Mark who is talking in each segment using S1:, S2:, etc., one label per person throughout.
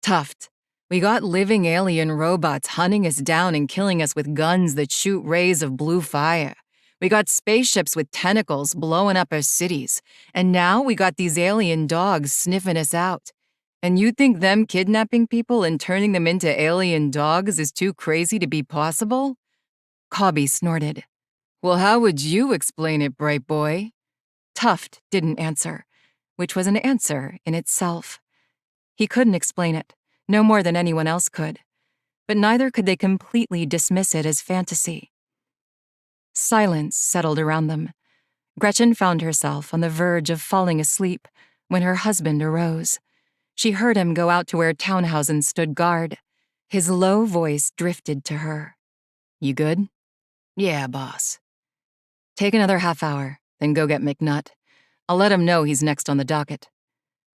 S1: Tuft, we got living alien robots hunting us down and killing us with guns that shoot rays of blue fire. We got spaceships with tentacles blowing up our cities. And now we got these alien dogs sniffing us out. And you think them kidnapping people and turning them into alien dogs is too crazy to be possible? Cobby snorted. Well, how would you explain it, bright boy? Tuft didn't answer, which was an answer in itself. He couldn't explain it, no more than anyone else could. But neither could they completely dismiss it as fantasy. Silence settled around them. Gretchen found herself on the verge of falling asleep when her husband arose. She heard him go out to where Townhausen stood guard. His low voice drifted to her. You good? Yeah, boss. Take another half hour, then go get McNutt. I'll let him know he's next on the docket.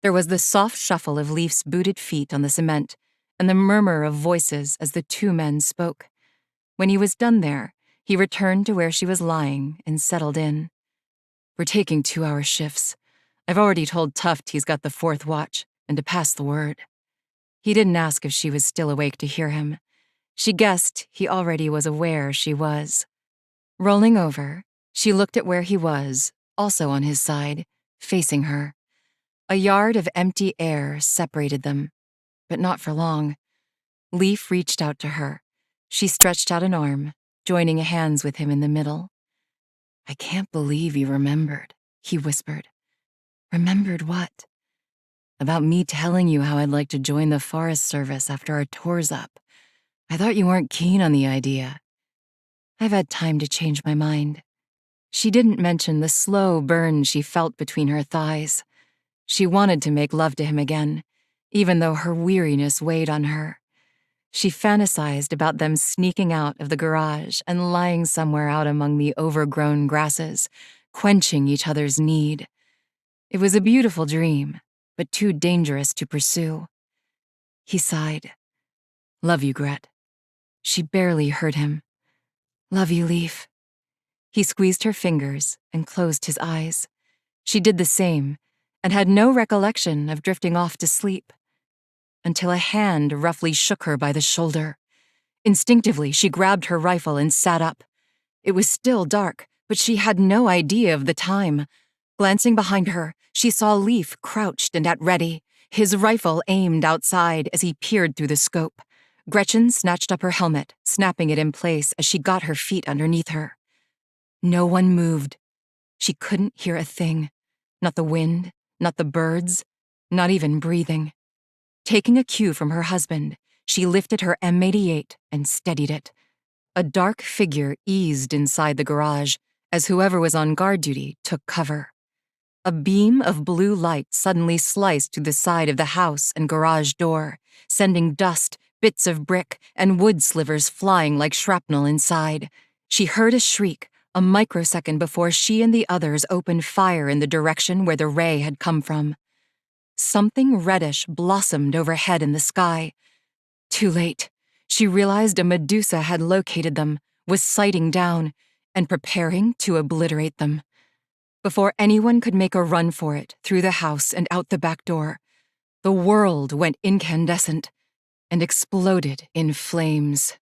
S1: There was the soft shuffle of Leaf's booted feet on the cement and the murmur of voices as the two men spoke. When he was done there, he returned to where she was lying and settled in. We're taking 2-hour shifts. I've already told Tuft he's got the 4th watch, and to pass the word. He didn't ask if she was still awake to hear him. She guessed he already was aware she was. Rolling over, she looked at where he was, also on his side, facing her. A yard of empty air separated them, but not for long. Leaf reached out to her. She stretched out an arm, joining hands with him in the middle. I can't believe you remembered, he whispered. Remembered what? About me telling you how I'd like to join the Forest Service after our tour's up. I thought you weren't keen on the idea. I've had time to change my mind. She didn't mention the slow burn she felt between her thighs. She wanted to make love to him again, even though her weariness weighed on her. She fantasized about them sneaking out of the garage and lying somewhere out among the overgrown grasses, quenching each other's need. It was a beautiful dream, but too dangerous to pursue. He sighed. Love you, Gret. She barely heard him. Love you, Leaf. He squeezed her fingers and closed his eyes. She did the same, and had no recollection of drifting off to sleep, until a hand roughly shook her by the shoulder. Instinctively, she grabbed her rifle and sat up. It was still dark, but she had no idea of the time. Glancing behind her, she saw Leaf crouched and at ready, his rifle aimed outside as he peered through the scope. Gretchen snatched up her helmet, snapping it in place as she got her feet underneath her. No one moved. She couldn't hear a thing. Not the wind, not the birds, not even breathing. Taking a cue from her husband, she lifted her M88 and steadied it. A dark figure eased inside the garage as whoever was on guard duty took cover. A beam of blue light suddenly sliced through the side of the house and garage door, sending dust, bits of brick, and wood slivers flying like shrapnel inside. She heard a shriek, a microsecond before she and the others opened fire in the direction where the ray had come from. Something reddish blossomed overhead in the sky. Too late. She realized a Medusa had located them, was sighting down, and preparing to obliterate them. Before anyone could make a run for it through the house and out the back door, the world went incandescent and exploded in flames.